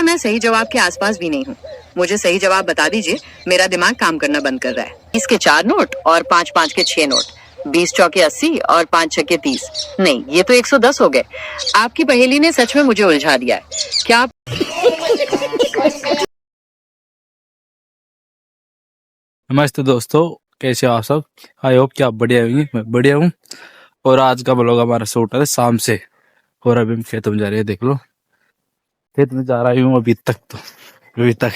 मैं सही जवाब के आसपास भी नहीं हूँ। मुझे सही जवाब बता दीजिए, मेरा दिमाग काम करना बंद कर रहा है। 20 के 4 नोट और 5 के 6 नोट, 20 चौके 80 और 5 छक्के 30। नहीं, ये तो 110 हो गए। आपकी पहेली ने सच में मुझे उलझा दिया है। क्या आप नमस्ते दोस्तों, कैसे हो आप सब। आई होप कि आप बढ़िया होंगे। मैं बढ़िया हूँ। और आज का ब्लॉग हमारा शूट है शाम से, और अभी हम खेत में जा रहे हैं। देख लो, खेत में जा रहा हूँ अभी तक।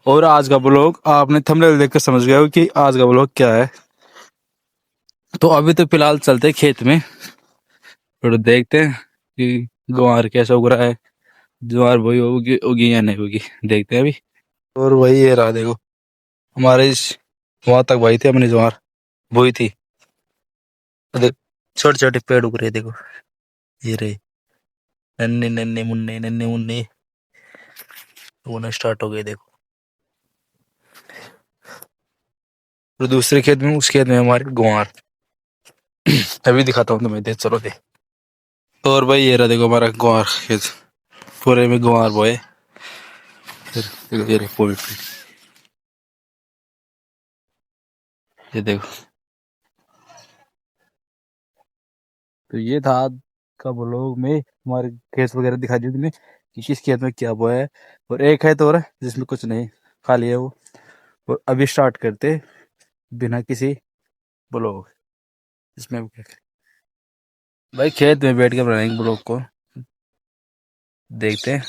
और आज का ब्लॉग आपने थंबनेल देख कर समझ गए हो कि आज का ब्लॉग क्या है। तो अभी तो फिलहाल चलते हैं खेत में, फिर देखते हैं कि ग्वार कैसा उग रहा है, ज्वार वही होगी उगी या नहीं होगी, देखते हैं अभी। और वही ये रहा, देखो हमारे इस वहां तक वही थी अपनी ज्वार, वही थी। देख, छोटे छोटे पेड़ उग रहे, देखो ये रहे, नन्हे नन्हे मुन्ने होना स्टार्ट हो गए, देखो। और दूसरे खेत में, उस खेत में हमारे ग्वार। अभी दिखाता हूँ तुम्हें, देख चलो दे। और भाई ये रहा, देखो हमारा ग्वार खेत, पूरे में ग्वार बोए। ये देखो पूरे पे, ये देखो। तो ये था आज का ब्लॉग में, हमारे खेत वगैरह दिखा दी तुम्हें कि किस खेत में क्या बोया है। और एक खेत और है जिसमें कुछ नहीं, खाली है वो। और अभी स्टार्ट करते बिना किसी ब्लॉग, इसमें क्या करें भाई, खेत में बैठ के बनाएंगे ब्लॉग को, देखते हैं।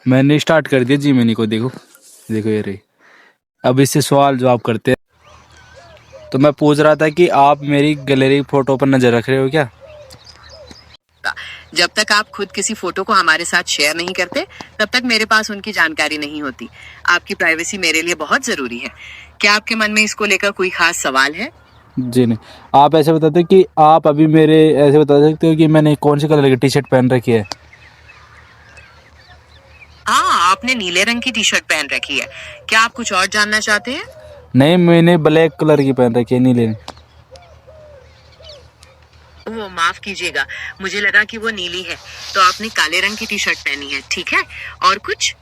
मैंने स्टार्ट कर दिया जी मैनी को, देखो देखो ये रही। अब इससे सवाल जवाब करते हैं। तो मैं पूछ रहा था कि आप मेरी गैलरी फोटो पर नजर रख रहे हो क्या। जब तक आप खुद किसी फोटो को हमारे साथ शेयर नहीं करते, तब तक मेरे पास उनकी जानकारी नहीं होती। आपकी प्राइवेसी मेरे लिए बहुत जरूरी है। क्या आपके मन में इसको लेकर कोई खास सवाल है? जी नहीं, आप ऐसे बताते कि आप अभी मेरे ऐसे बता सकते हो कि मैंने कौन से कलर की टी शर्ट पहन रखी है। हाँ, आपने नीले रंग की टी शर्ट पहन रखी है। क्या आप कुछ और जानना चाहते हैं? नहीं, मैंने ब्लैक कलर की पहन रखी है, नीले। वो माफ कीजिएगा, मुझे लगा कि वो नीली है, तो आपने काले रंग की टी शर्ट पहनी है। ठीक है, और कुछ?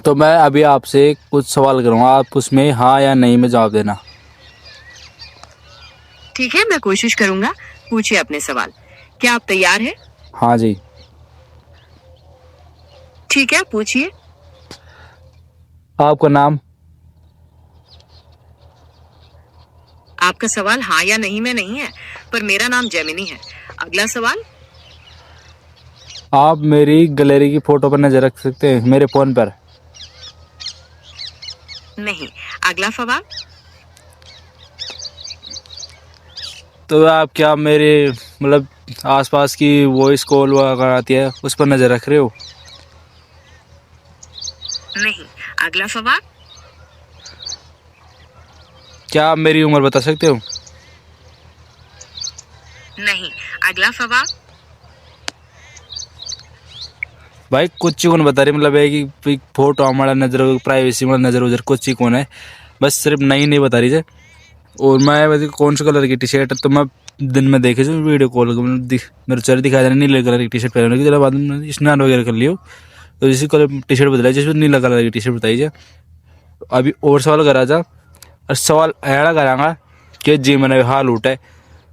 तो मैं अभी आपसे कुछ सवाल करूँगा, आप उसमें हाँ या नहीं में जवाब देना। ठीक है, मैं कोशिश करूंगा। पूछिए अपने सवाल। क्या आप तैयार हैं? हाँ जी। ठीक है, पूछिए। आपका नाम। आपका सवाल हाँ या नहीं में नहीं है, पर मेरा नाम जेमिनी है। अगला सवाल। आप मेरी गैलरी की फोटो पर नजर रख सकते हैं मेरे फोन पर। नहीं। अगला सवाल। तो आप क्या मेरे मतलब आसपास की वॉइस कॉल वगैरह आती है उस पर नजर रख रहे हो। नहीं। अगला सवाल। क्या आप मेरी उम्र बता सकते हो। नहीं। अगला सवाल। भाई कुछ ही कौन बता रही, मतलब है कि फोटो हमारा नजर, प्राइवेसी में नजर उधर कुछ ही कौन है, बस सिर्फ नहीं बता रही है। और मैं वैसे कौन सा कलर की टी शर्ट, तो मैं दिन में देखे जो वीडियो कॉल मेरे चेहरे दिखाया जा नीले कलर की टी शर्ट पहनने की, जरा बाद में स्नान वगैरह कर लियो तो इसी कलर टी शर्ट बदला जिसमें नीला कलर की टी शर्ट बताई जाए। अभी और सवाल करा जा, और सवाल ऐसा करांगा कि जी मैंने हाल उठा है,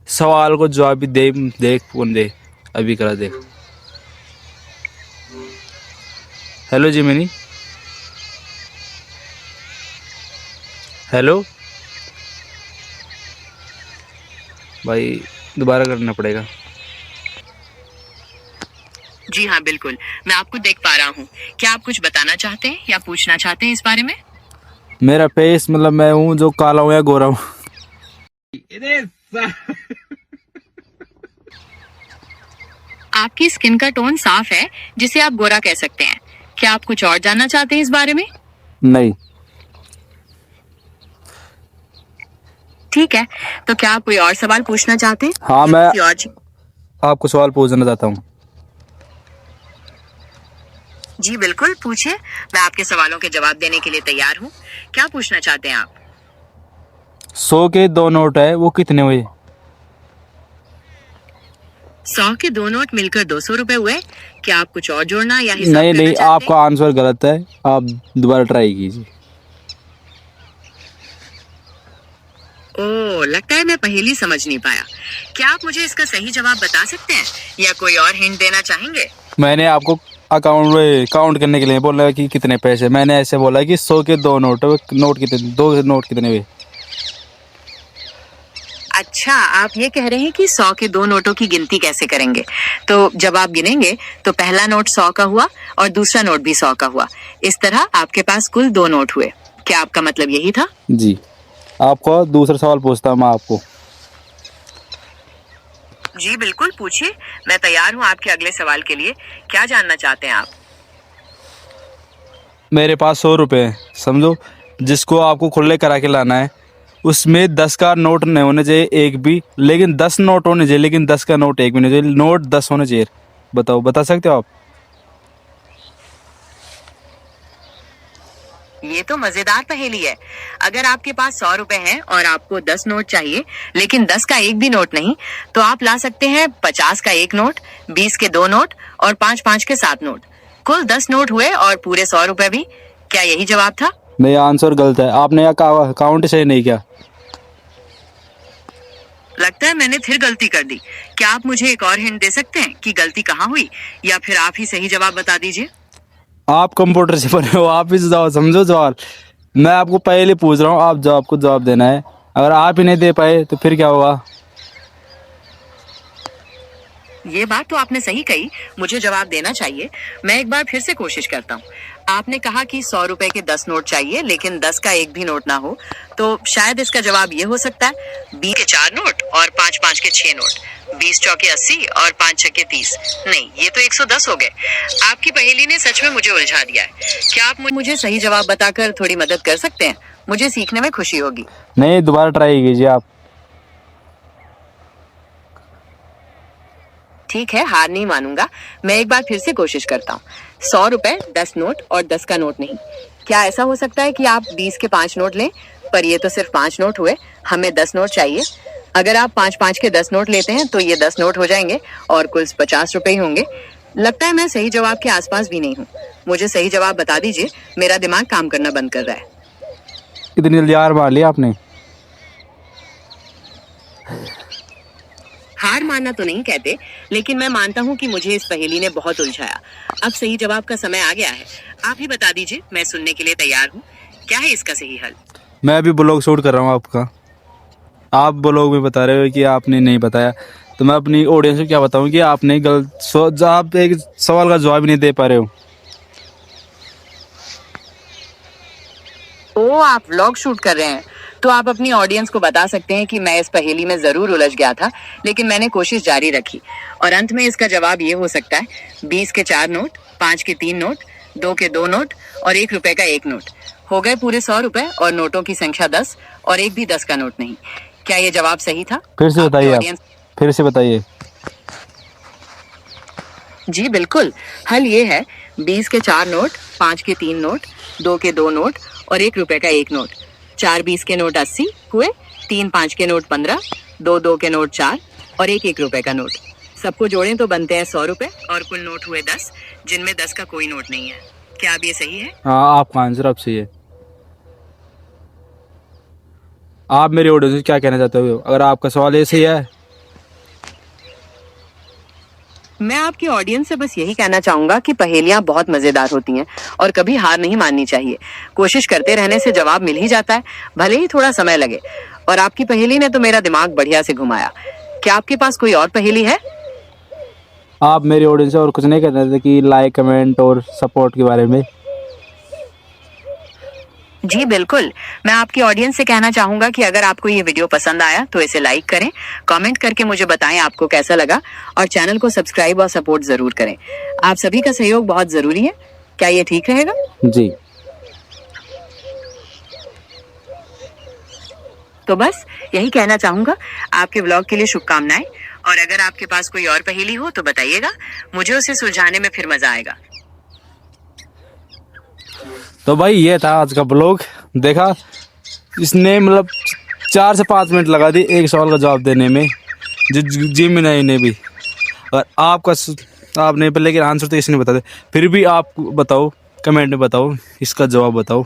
सवाल को जवाब भी दे, देख कौन दे, अभी करा देख। हेलो जी मैनी, हेलो भाई, दोबारा करना पड़ेगा। जी हाँ, बिल्कुल, मैं आपको देख पा रहा हूँ। क्या आप कुछ बताना चाहते हैं या पूछना चाहते हैं इस बारे में? मेरा फेस मतलब मैं हूँ जो काला हूँ या गोरा हूँ। आपकी स्किन का टोन साफ है, जिसे आप गोरा कह सकते हैं। क्या आप कुछ और जानना चाहते हैं इस बारे में? नहीं। ठीक है, तो क्या आप कोई और सवाल पूछना चाहते हैं? हाँ, मैं और आपको सवाल पूछना चाहता हूँ। जी बिल्कुल, पूछिए। मैं आपके सवालों के जवाब देने के लिए तैयार हूँ। क्या पूछना चाहते हैं आप? 100 के 2 नोट है, वो कितने हुए। 100 के 2 नोट मिलकर 200 रुपए हुए। क्या आप कुछ और जोड़ना या हिसाब नहीं करना नहीं, चाहते आपका आंसर गलत है, आप दोबारा ट्राई कीजिए। ओह, लगता है मैं पहेली समझ नहीं पाया। क्या आप मुझे इसका सही जवाब बता सकते हैं या कोई और हिंट देना चाहेंगे? मैंने आपको काउंट करने के लिए बोला कि कितने पैसे, मैंने ऐसे बोला कि 100 के 2 नोट, नोट कितने, 2 नोट कितने हुए। अच्छा, आप ये कह रहे हैं कि 100 के 2 नोटों की गिनती कैसे करेंगे? तो जब आप गिनेंगे तो पहला नोट 100 का हुआ और दूसरा नोट भी 100 का हुआ। इस तरह आपके पास कुल 2 नोट हुए। क्या आपका मतलब यही था? जी, आपको दूसरा सवाल पूछता हूँ मैं आपको। जी बिल्कुल, पूछिए। मैं तैयार हूँ आपके अगले सवाल के लिए। क्या जानना चाहते हैं आप? मेरे पास 100 रुपये हैं, समझो, जिसको आपको खुले करा के लाना है। उसमें 10 का नोट नहीं होने चाहिए एक भी, लेकिन 10 नोट होने चाहिए, लेकिन 10 का नोट एक भी नहीं चाहिए, नोट 10 होने चाहिए। बताओ, बता सकते हो आप? ये तो मजेदार पहेली है। अगर आपके पास 100 रुपए हैं और आपको 10 नोट चाहिए, लेकिन 10 का एक भी नोट नहीं, तो आप ला सकते हैं 50 का एक नोट, 20 के 2 नोट और 5 के 7 नोट। कुल 10 नोट हुए और पूरे 100 रुपए भी। क्या यही जवाब था? नहीं, आंसर गलत है, आपने काउंट सही नहीं किया। लगता है मैंने फिर गलती कर दी। क्या आप मुझे एक और हिंट दे सकते हैं कि गलती कहाँ हुई, या फिर आप ही सही जवाब बता दीजिए। आप कंप्यूटर से बने हो, आप ही जाओ, समझो सवाल। मैं आपको पहले पूछ रहा हूँ, आप आपको जवाब देना है। अगर आप ही नहीं दे पाए तो फिर क्या होगा? ये बात तो आपने सही कही, मुझे जवाब देना चाहिए। मैं एक बार फिर से कोशिश करता हूँ। आपने कहा कि 100 रुपए के 10 नोट चाहिए, लेकिन 10 का एक भी नोट ना हो, तो शायद इसका जवाब ये हो सकता है 20 के 4 नोट और 5 के 6 नोट, 20 चौके 80 और 5 छक्के 30। नहीं, ये तो 110 हो गए। आपकी पहेली ने सच में मुझे उलझा दिया है। क्या आप मुझे सही जवाब बताकर थोड़ी मदद कर सकते हैं? मुझे सीखने में खुशी होगी। नहीं, दोबारा ट्राई कीजिए आप। ठीक है, हार नहीं मानूंगा। मैं एक बार फिर से कोशिश करता हूँ। 100 रुपए 10 नोट और 10 का नोट नहीं। क्या ऐसा हो सकता है कि आप 20 के 5 नोट लें? पर ये तो सिर्फ 5 नोट हुए, हमें 10 नोट चाहिए। अगर आप 5 के 10 नोट लेते हैं तो ये 10 नोट हो जाएंगे और कुल 50 रुपए ही होंगे। लगता है मैं सही जवाब के आसपास भी नहीं हूँ। मुझे सही जवाब बता दीजिए, मेरा दिमाग काम करना बंद कर रहा है। इतनी जल्दी हार मान लिया आपने? हार मानना तो नहीं कहते, लेकिन मैं मानता हूँ कि मुझे इस पहेली ने बहुत उलझाया। अब सही जवाब का समय आ गया है। आप ही बता दीजिए, मैं सुनने के लिए तैयार हूँ। क्या है इसका सही हल? मैं अभी ब्लॉग शूट कर रहा हूँ आपका, आप ब्लॉग में बता रहे हो कि आपने नहीं बताया, तो मैं अपनी ऑडियंस को क्या बताऊँ कि आपने गलत, आप एक सवाल का जवाब नहीं दे पा रहे हो। ओ, आप व्लॉग शूट कर रहे हैं, तो आप अपनी ऑडियंस को बता सकते हैं कि मैं इस पहेली में जरूर उलझ गया था, लेकिन मैंने कोशिश जारी रखी और अंत में इसका जवाब ये हो सकता है 20 के 4 नोट, 5 के 3 नोट, 2 के 2 नोट और 1 रुपए का 1 नोट। हो गए पूरे 100 रुपए और नोटों की संख्या 10 और एक भी 10 का नोट नहीं। क्या ये जवाब सही था? फिर से आपकी बताइए, आप ऑडियंस फिर से बताइए। जी बिल्कुल, हल ये है 20 के 4 नोट, 5 के 3 नोट, 2 के 2 नोट और 1 रुपए का 1 नोट। 4 20 के नोट 80 हुए, 3 5 के नोट 15, 2 2 के नोट 4 और 1 1 रुपए का नोट। सबको जोड़ें तो बनते हैं 100 रुपए और कुल नोट हुए 10, जिनमें 10 का कोई नोट नहीं है। क्या अब ये सही है? हाँ, आपका आंसर अब सही है। आप मेरे ऑडियंस से क्या कहना चाहते हो अगर आपका सवाल ऐसे ही है? मैं आपकी ऑडियंस से बस यही कहना चाहूंगा कि पहेलियां बहुत मजेदार होती हैं और कभी हार नहीं माननी चाहिए। कोशिश करते रहने से जवाब मिल ही जाता है, भले ही थोड़ा समय लगे। और आपकी पहेली ने तो मेरा दिमाग बढ़िया से घुमाया। क्या आपके पास कोई और पहेली है? आप मेरे ऑडियंस से और कुछ नहीं कहते थे कि लाइक, कमेंट और सपोर्ट के बारे में? जी बिल्कुल, मैं आपकी ऑडियंस से कहना चाहूंगा कि अगर आपको ये वीडियो पसंद आया तो इसे लाइक करें, कमेंट करके मुझे बताएं आपको कैसा लगा और चैनल को सब्सक्राइब और सपोर्ट जरूर करें। आप सभी का सहयोग बहुत जरूरी है। क्या ये ठीक रहेगा? जी। तो बस यही कहना चाहूंगा। आपके व्लॉग के लिए शुभकामनाएं, और अगर आपके पास कोई और पहेली हो तो बताइएगा, मुझे उसे सुलझाने में फिर मजा आएगा। तो भाई ये था आज का ब्लॉग। देखा, इसने मतलब 4 से 5 मिनट लगा दी एक सवाल का जवाब देने में, जिमिनाई ने भी। और आपने पर लेकिन आंसर तो इसने बता दे, फिर भी आप बताओ, कमेंट में बताओ, इसका जवाब बताओ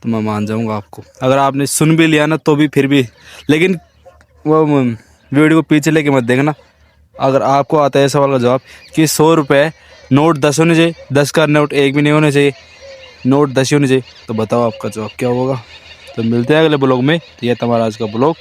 तो मैं मान जाऊंगा आपको। अगर आपने सुन भी लिया ना तो भी फिर भी, लेकिन वो वीडियो को पीछे लेके मत देखना। अगर आपको आता है सवाल का जवाब कि 100 रुपये नोट 10 होने चाहिए, 10 का नोट 1 भी नहीं होने चाहिए, नोट 10 ही होने चाहिए, तो बताओ आपका जवाब क्या होगा। तो मिलते हैं अगले ब्लॉग में। तो ये तुम्हारा आज का ब्लॉग।